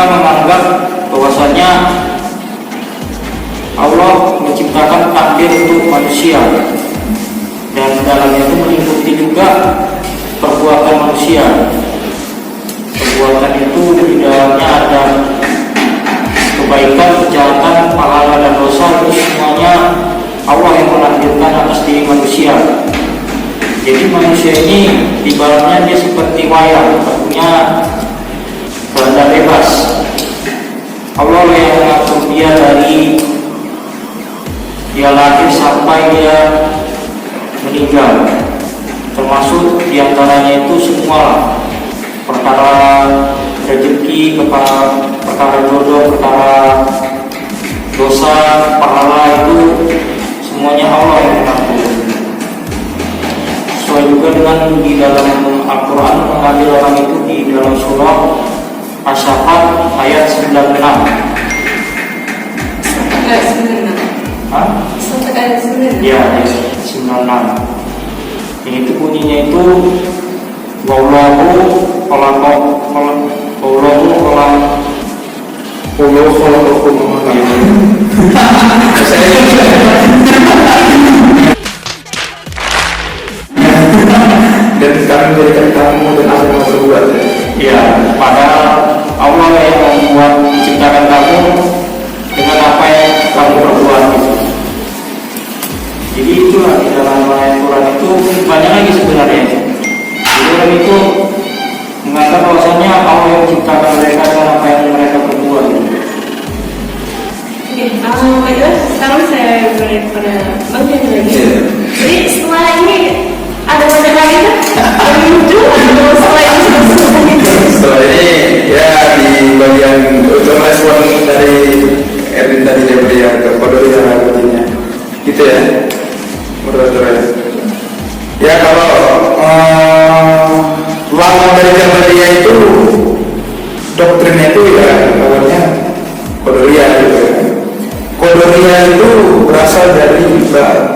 menganggap bahwasanya Allah menciptakan takdir untuk manusia, dan dalamnya itu meliputi juga perbuatan manusia. Perbuatan itu di dalamnya ada kebaikan, kejahatan, pahala dan dosa, itu semuanya Allah yang menakdirkan atas diri manusia. Jadi manusia ini ibaratnya dia seperti wayang, artinya kehendak bebas. Allah yang mengatur dia dari dia lahir sampai dia meninggal, termasuk diantaranya itu semua perkara rezeki, perkara jodoh, perkara dosa, pahala, itu semuanya Allah yang mengatur. Sesuai juga dengan di dalam Al-Quran mengambil orang itu di dalam surah As-Saffat ayat 96. Ayat 96. Hah? Sampai ayat 96. Ya, ayat 96. Ini tuh bunyinya itu Wallahu dan kami menjadikan kamu dan apa yang berbuat. ya, padahal Allah yang membuat menciptakan kamu dengan apa yang kamu perbuat gitu. Jadi itulah di dalam ayat Quran itu banyak lagi sebenarnya. Jadi orang itu mengatakan bahwasanya Allah yang menciptakan mereka dengan apa yang mereka perbuat gitu. Oke, sekarang saya beri pada Bang Jani lagi. Jadi setelah ini ada banyak lagi kan? Yang lucu atau setelah ini sudah selesai? Setelah ini ya di bagian untuk respon dari Erwin tadi dia berikan ke kode yang artinya gitu ya, moderatornya. Ya kalau lama dari zaman dia itu doktrinnya itu ya namanya kodoria gitu ya. Kodoria itu berasal dari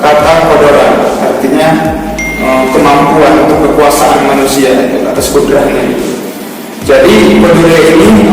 kata kodora, artinya kemampuan atau kekuasaan manusia atas kudrahnya. Jadi kodoria ini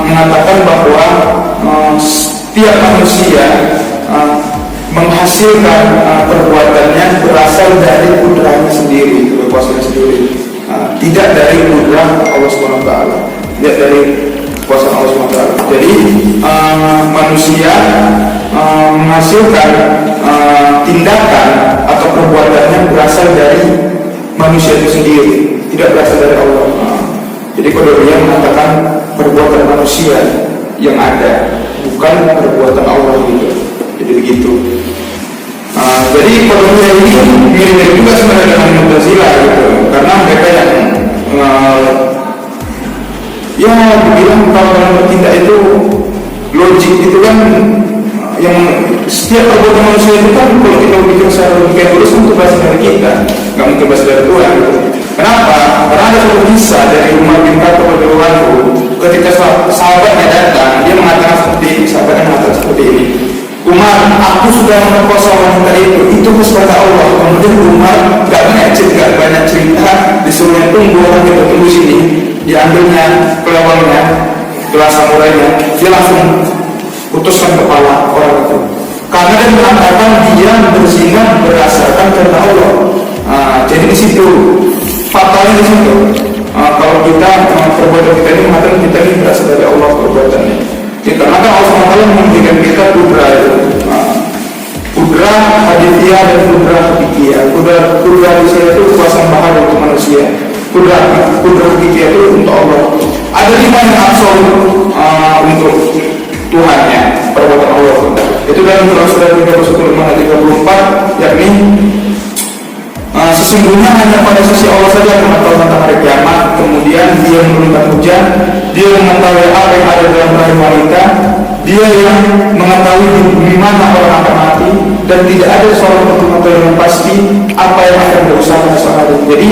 mengatakan bahwa setiap manusia menghasilkan perbuatannya berasal dari kudrahnya sendiri, kekuasaannya sendiri, tidak dari kudrah Allah SWT, tidak dari kekuasaan Allah SWT. Jadi manusia menghasilkan tindakan atau perbuatannya berasal dari manusia itu sendiri, tidak berasal dari Allah. Jadi Qadariyah mengatakan perbuatan manusia yang ada, bukan perbuatan Allah gitu. Jadi begitu. Jadi Qadariyah ini mirip-mirip juga sebenarnya dengan Mu'tazilah gitu, karena mereka yang ya dibilang kalau dalam bertindak itu logik itu kan, yang setiap perbuatan manusia itu kan kalau kita berpikir secara logika terus itu berasal dari kita, nggak mungkin berasal dari Tuhan gitu. Kenapa? Karena ada satu kisah dari Umar bin Khattab radhiyallahu anhu, ketika sahabatnya datang, dia mengatakan seperti ini, sahabatnya mengatakan seperti ini, Umar, aku sudah memperkosa wanita itu kepada Allah. Kemudian Umar gak banyak cerita, disuruhnya tunggu orang kita tunggu sini, diambilnya pelawangnya, gelas samurainya, dia langsung putuskan kepala orang itu. Karena dia mengatakan dia berzina berdasarkan karena Allah. Jadi di situ fatalnya di situ. Kalau kita perbuatan kita ini mengatakan kita ini berasal dari Allah perbuatannya. Karena kan Allah SWT memberikan kita kudra itu, kudra hadithiyah dan kudra hakikiyah. Kudra hadithiyah itu kuasa bahaya untuk manusia. Kudra hakikiyah itu untuk Allah. Ada 5 yang absolut untuk Tuhannya, perbuatan Allah. Itu dalam surah 31 ayat 34, yakni sesungguhnya hanya pada sisi Allah saja yang mengetahui tentang hari kiamat. Kemudian dia menurunkan hujan, dia mengetahui apa yang ada dalam rahim wanita, dia yang mengetahui di mana orang akan mati, dan tidak ada seorang pun mengetahui yang pasti apa yang akan berusaha esok hari. Jadi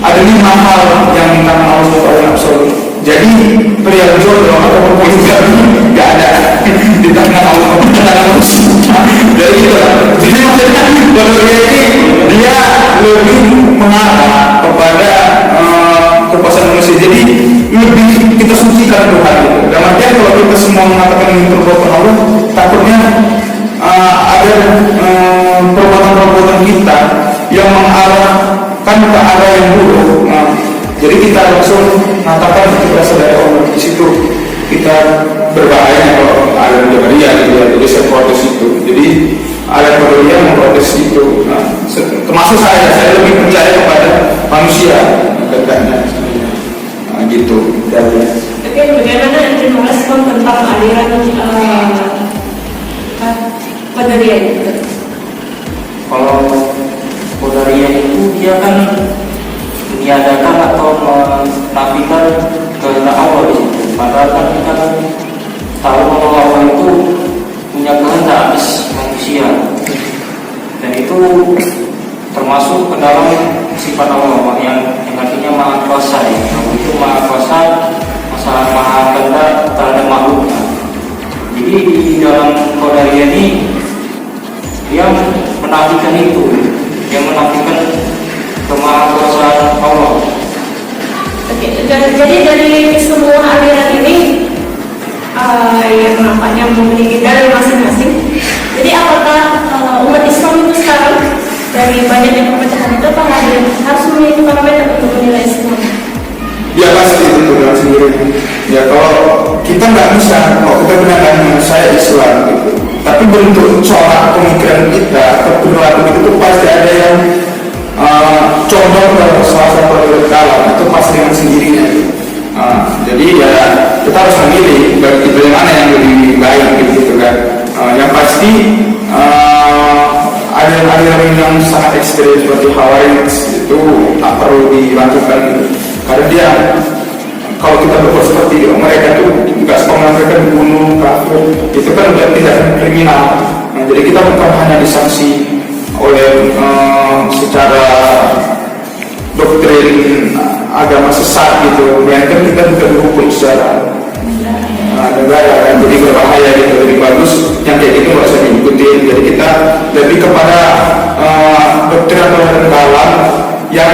ada 5 hal yang mintakan Allah SWT yang absolut. Jadi perihal jodoh atau poligami nggak ada di tangan Allah. Jadi itu. Jadi maksudnya jodoh ini dia lebih mengarah kepada kekuasaan manusia. Jadi lebih kita sucikan Tuhan. Dalam arti Allah, takutnya ada perbuatan-perbuatan kita yang mengarahkan ke arah yang buruk. Jadi kita langsung mengatakan kita sadar Allah, di situ kita berbahaya kalau ada Jabariyah gitu ya. Jadi saya protes itu. Jadi ada Jabariyah memprotes itu. Termasuk saya lebih percaya kepada manusia katanya. Gitu. Oke, bagaimana Anda merespon tentang aliran Qadariyah itu? Kalau Qadariyah itu dia kan meniadakan atau menafikan kehendak Allah di situ. Padahal kan kita kan tahu bahwa Allah itu punya kehendak atas manusia, dan itu termasuk ke dalam sifat Allah yang artinya maha kuasa. Allah itu maha kuasa, maha kehendak terhadap makhluknya. Jadi di dalam Qadariyah ini dia menafikan itu, dia menafikan kemahakuasaan Allah. Oke, jadi dari semua aliran ini yang nampaknya memiliki dalil masing-masing. Jadi apakah umat Islam itu sekarang dari banyaknya perpecahan itu apakah harus memiliki parameter untuk menilai Islam? Ya pasti itu dengan sendiri. Ya kalau kita nggak bisa, kalau kita benar-benar saya Islam gitu, tapi bentuk corak pemikiran kita, perilaku kita itu pasti ada yang condong ke salah satu kalam, itu pasti dengan sendirinya. Jadi ya kita harus memilih bagaimana yang lebih baik gitu kan. Yang pasti aliran yang sangat ekstrem seperti Khawarij itu tak perlu dilakukan gitu. Karena dia kalau kita berbuat seperti mereka itu nggak sepanjang mereka dibunuh, kafir, itu kan udah tindakan kriminal. Jadi kita bukan hanya disanksi oleh secara doktrin agama sesat gitu, melainkan kita juga dihukum secara negara kan. Jadi berbahaya gitu, lebih bagus yang kayak gitu nggak usah diikutin. Jadi kita lebih kepada doktrin atau dalam yang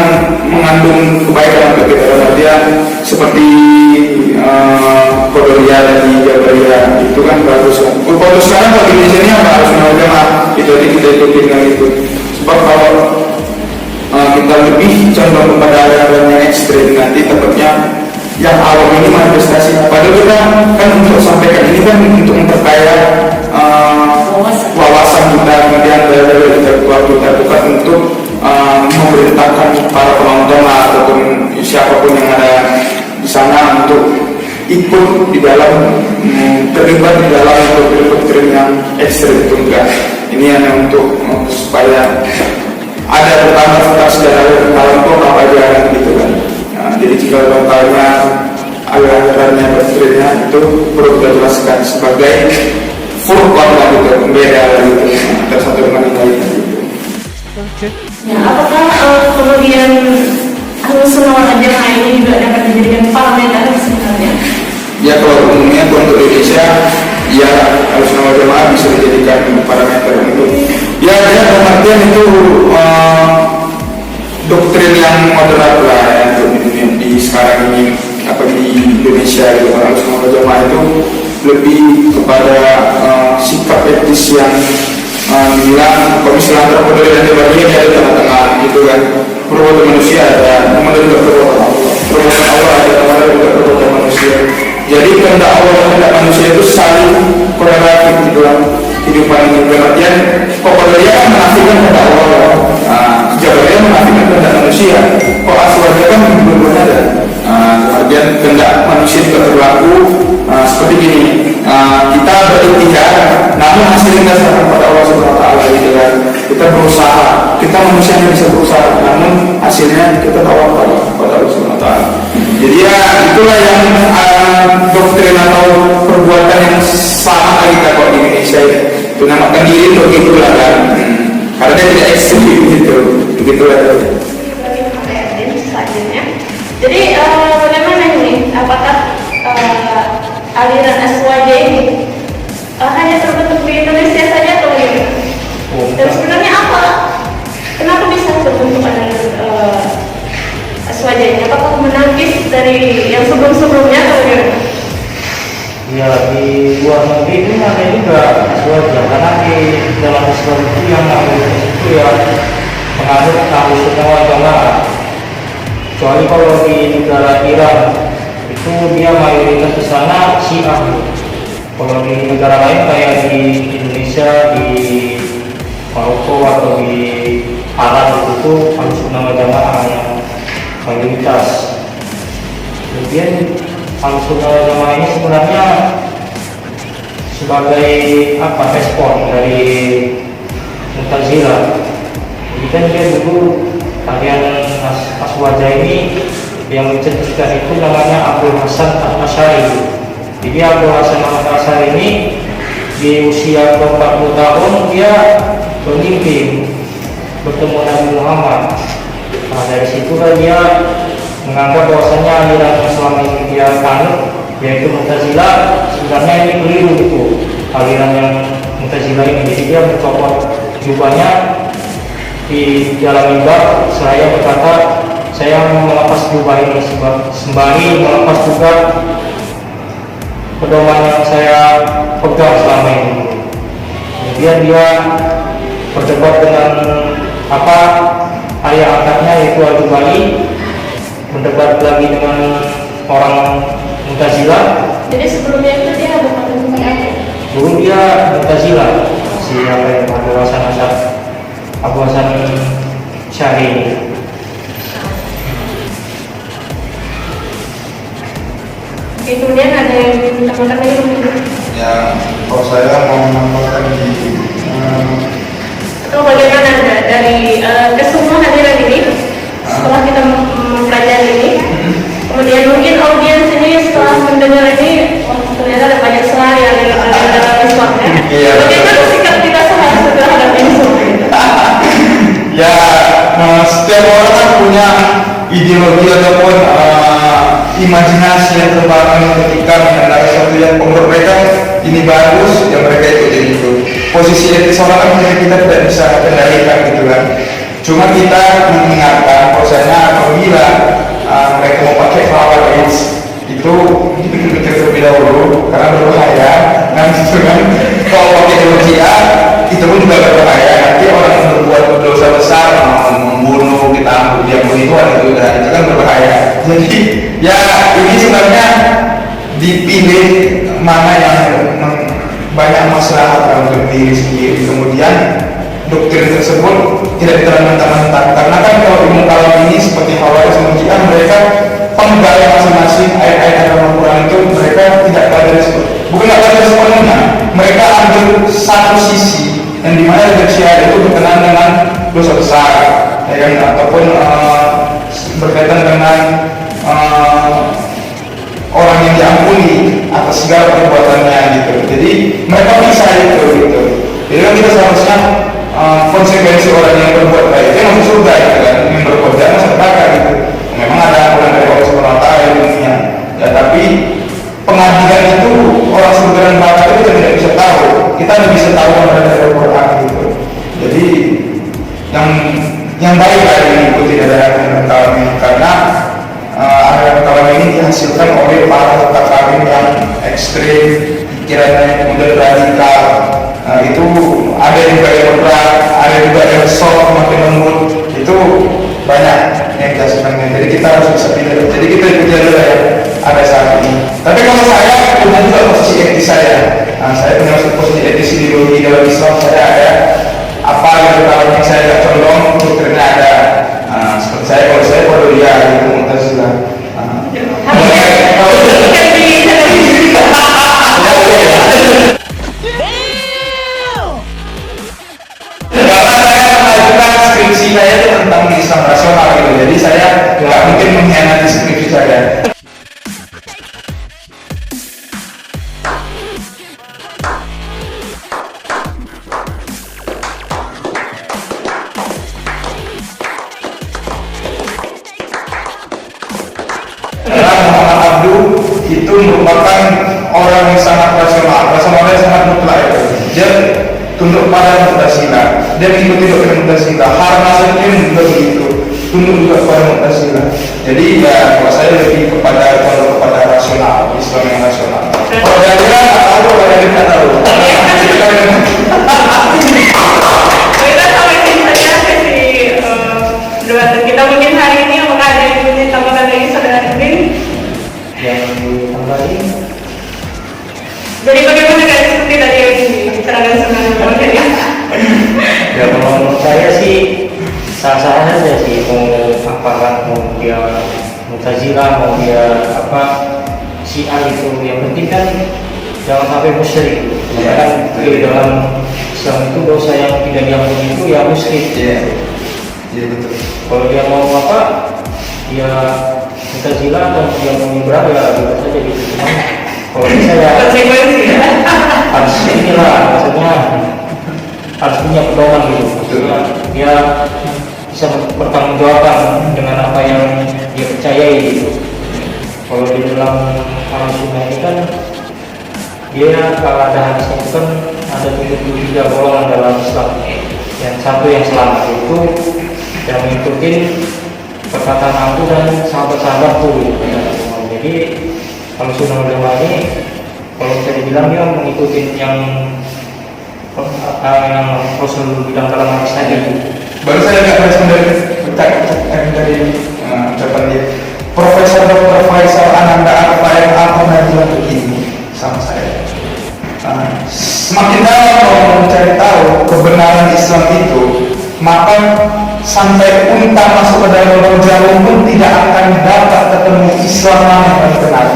mengandung kebaikan untuk kita. Dia seperti Qadariyah dan Jabariyah itu kan bagus kan. Kalau sekarang kalau di Indonesia ini apa harus menolak itu, jadi kita ikutin dengan itu. Sebab kalau kita lebih condong kepada aliran yang ekstrem, nanti takutnya yang awam ini manifestasi. Padahal kita kan untuk sampaikan ini kan untuk memperkaya wawasan kita, kemudian dari waktu terbuka untuk memerintahkan para penonton ataupun siapapun yang ada di sana untuk ikut di dalam terlibat di dalam doktrin yang ekstrem itu enggak. Ini hanya untuk supaya ada pertama secara dalam kok apa aja gitu kan. Jadi jika lokalnya alirannya doktrinnya itu perlu kita jelaskan sebagai furqan lah gitu, beda gitu antara satu dengan yang lain gitu. Ya, apakah kemudian Ahlussunnah wal Jamaah ini juga dapat dijadikan parameter sebenarnya? Ya kalau umumnya untuk Indonesia, ya Ahlussunnah wal Jamaah bisa dijadikan parameter untuk. Ya dia pengertian itu doktrin yang moderat lah ya untuk di sekarang ini apa di Indonesia gitu. Ahlussunnah wal Jamaah itu lebih kepada sikap etis yang bilang komisi antara Qadariyah dan Jabariyah ada tengah-tengah gitu kan. Perbuatan manusia ada, namun juga perbuatan Allah ada, namun juga perbuatan manusia. Jadi kehendak Allah dan kehendak manusia itu saling korelatif di dalam kehidupan ini. Berarti kok Qadariyah kan menafikan kehendak Allah, Jabariyah menafikan kehendak manusia. Kok aswada kan belum ada. Kemudian kehendak manusia juga berlaku seperti ini. Kita berikhtiar, namun hasilnya serahkan pada Allah Subhanahu Wa Taala gitu kan. Kita berusaha, kita manusia yang bisa berusaha, namun hasilnya kita tawakal pada Allah Subhanahu Wa Taala. Jadi ya itulah yang doktrin atau perbuatan yang sama kita kalau di Indonesia itu namakan diri untuk itulah kan. Karena dia tidak ekstrim gitu, begitulah. Jadi bagaimana ini? Apakah aliran Aswaja ini hanya terbentuk di Indonesia saja atau bagaimana? Dan sebenarnya apa? Kenapa bisa terbentuk aliran Aswaja ini? Apakah menangkis dari yang sebelum-sebelumnya atau bagaimana? Ya di luar negeri ini ada juga wajar, karena di dalam Islam itu yang namanya itu ya menganut Ahlus Sunnah wal Jamaah. Kecuali kalau di negara Iran itu dia mayoritas di sana Syiah. Kalau di negara lain kayak di Indonesia, di Maroko atau di Arab itu Ahlus Sunnah wal Jamaah yang mayoritas. Kemudian Ahlus Sunnah wal Jamaah ini sebenarnya sebagai respon dari Mu'tazilah. Jadi kan dia dulu kalian Aswaja ini yang mencetuskan itu namanya Abdul Hasan Al-Asy'ari. Jadi Abdul Hasan Al-Asy'ari ini di usia 40 tahun dia bermimpi bertemu Nabi Muhammad. Nah, dari situlah dia menganggap bahwasanya aliran yang selama ini dia anut, yaitu Mu'tazilah, sebenarnya ini keliru gitu. Aliran yang Mu'tazilah ini, jadi dia mencopot jubahnya di dalam mimbar, saya berkata saya melepas jubah ini sembari melepas juga pedoman yang saya pegang selama ini. Kemudian dia berdebat dengan ayah angkatnya yaitu Al-Jubali, mendebat lagi dengan orang Mu'tazilah. Jadi sebelumnya itu dia ada pendapat apa? Dulu dia Mu'tazilah, siapa yang Abu Hasan Syari ini. Oke, kemudian ada yang ditambahkan lagi mungkin? Ya, kalau saya mau menambahkan Atau bagaimana dari kesemua hadiran ini setelah kita mempelajari ini, kemudian mungkin audiens ini setelah mendengar ini, ternyata ada banyak sekali yang ada Islamnya. Iya. Bagaimana sikap kita terhadap Islam? Ya, setiap orang kan punya ideologi ataupun imajinasi yang terbangun ketika mengenai sesuatu yang menurut mereka ini bagus, yang mereka ikutin itu. Posisi etis orang kan kita tidak bisa kendalikan gitu kan. Cuma kita mengingatkan bahwasanya apabila mereka mau pakai flower AIDS itu dipikir-pikir terlebih dahulu karena berbahaya. Gitu kan. Kalau pakai ideologi A itu pun juga berbahaya. Nanti orang yang berbuat dosa besar, membunuh, kita ambil dia penipuan itu kan berbahaya. Jadi ya ini sebenarnya dipilih mana yang banyak masalah untuk diri sendiri. Kemudian doktrin tersebut tidak diterang-mentang-mentang, karena kan kalau ilmu kalam ini seperti Khawarij Mu'tazilah, mereka penggali masing-masing ayat-ayat dalam Al-Quran itu mereka tidak pada bukan tidak pada sepenuhnya, mereka ambil satu sisi yang dimana Syiah itu berkenaan dengan dosa besar, ataupun berkaitan dengan orang yang diampuni atas segala perbuatannya gitu. Jadi mereka bisa itu gitu. Jadi kan kita seharusnya konsekuensi orang yang berbuat baik itu masuk surga gitu kan, yang berbuat jahat masuk neraka gitu. Memang ada aturan dari Allah Subhanahu Wa Taala dunia. Ya tapi pengadilan itu orang surga dan neraka itu kita tidak bisa tahu. Kita hanya bisa tahu dari Al-Quran gitu. Jadi yang baik dari mengikuti dari kalam ini, karena aliran kalam ini dihasilkan oleh para takarim yang ekstrim, pikirannya kemudian radikal. Itu ada juga yang berat, ada juga yang soft, makin lembut, itu banyak yang dihasilkannya. Jadi kita harus bisa pilih. Jadi kita ikuti aja yang ada saat ini. Tapi kalau saya punya juga posisi etis saya. Saya punya posisi etis ideologi dalam Islam. Saya ada apa yang saya tidak condong, doktrinnya ada. Seperti saya, kalau saya Qadariyah itu Mu'tazilah. Skripsi saya itu tentang Islam rasional gitu, jadi saya nggak mungkin mengkhianati skripsi saya. Muhammad Abduh itu merupakan orang yang sangat rasional, rasionalnya sangat mutlak. Dia tunduk pada Mu'tazilah, dia mengikuti doktrin Mu'tazilah. Harnasan juga begitu, tunduk juga pada Mu'tazilah. Jadi ya kalau saya lebih kepada rasional, Islam yang rasional. Kalau dari nggak tahu, kalau dari nggak tahu. Kita sampai sini saja sesi perdebatan kita mungkin hari ini. Apakah ada yang ingin tambahkan lagi saudara Edwin? Yang ditambahin Jadi bagaimana guys seperti tadi yang dibicarakan sebenarnya ya? ya kalau menurut saya sih sah-sah saja sih, mau apakah mau dia Mu'tazilah, mau dia apa Syiah itu, yang penting kan jangan sampai musyrik. Karena kan di dalam Islam itu dosa yang tidak diampuni itu ya musyrik. Iya betul. Kalau dia mau apa, dia Mu'tazilah atau dia mau liberal ya bebas saja gitu. Cuman kalau bisa ya Konsekuensi ya. harus inilah, maksudnya harus punya pedoman gitu. Maksudnya dia bisa bertanggungjawabkan dengan apa yang dia percayai gitu. Kalau di dalam Al-Sunnah ini kan dia kalau ada hadisnya itu kan ada 73 golongan dalam Islam. Yang satu yang selamat itu yang mengikuti perkataan aku dan sahabat-sahabatku gitu. Jadi kalau Sunnah wal Jamaah ini kalau bisa dibilang dia mengikuti yang Rasul bilang dalam hadis tadi. Baru saya nggak respon dari ucapan dia. Profesor Dr. Faisal Ananda Al-Faid pernah bilang begini sama saya. Semakin dalam kalau mencari tahu kebenaran Islam itu, maka sampai unta masuk ke dalam lubang jarum pun tidak akan dapat ketemu Islam yang paling benar.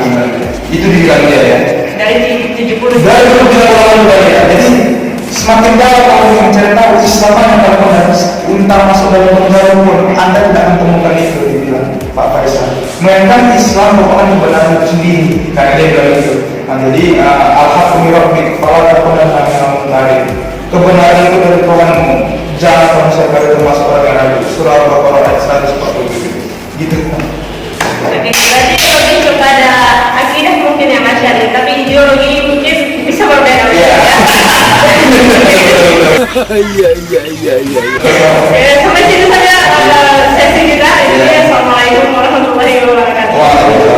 Itu dibilang dia ya. Dari 70 Dari 70 ya. Jadi semakin dalam kalau mencari tahu Islam yang paling benar, unta masuk dalam lubang jarum pun Anda tidak akan temukan itu, dibilang Pak Faisal. Melainkan Islam merupakan kebenaran itu sendiri, karena dia bilang itu. Nah, jadi al-haqqu min rabbik fala takunanna minal mumtarin. Kebenaran itu dari Tuhanmu, jangan kamu sekali termasuk orang yang ragu. Surah Al-Baqarah ayat 147. Gitu. Oke, berarti lebih kepada akidah mungkin ya Mas Syarif, tapi ideologi mungkin bisa berbeda. Iya. Sampai sini saja sesi kita. Assalamualaikum warahmatullahi wabarakatuh. Wah.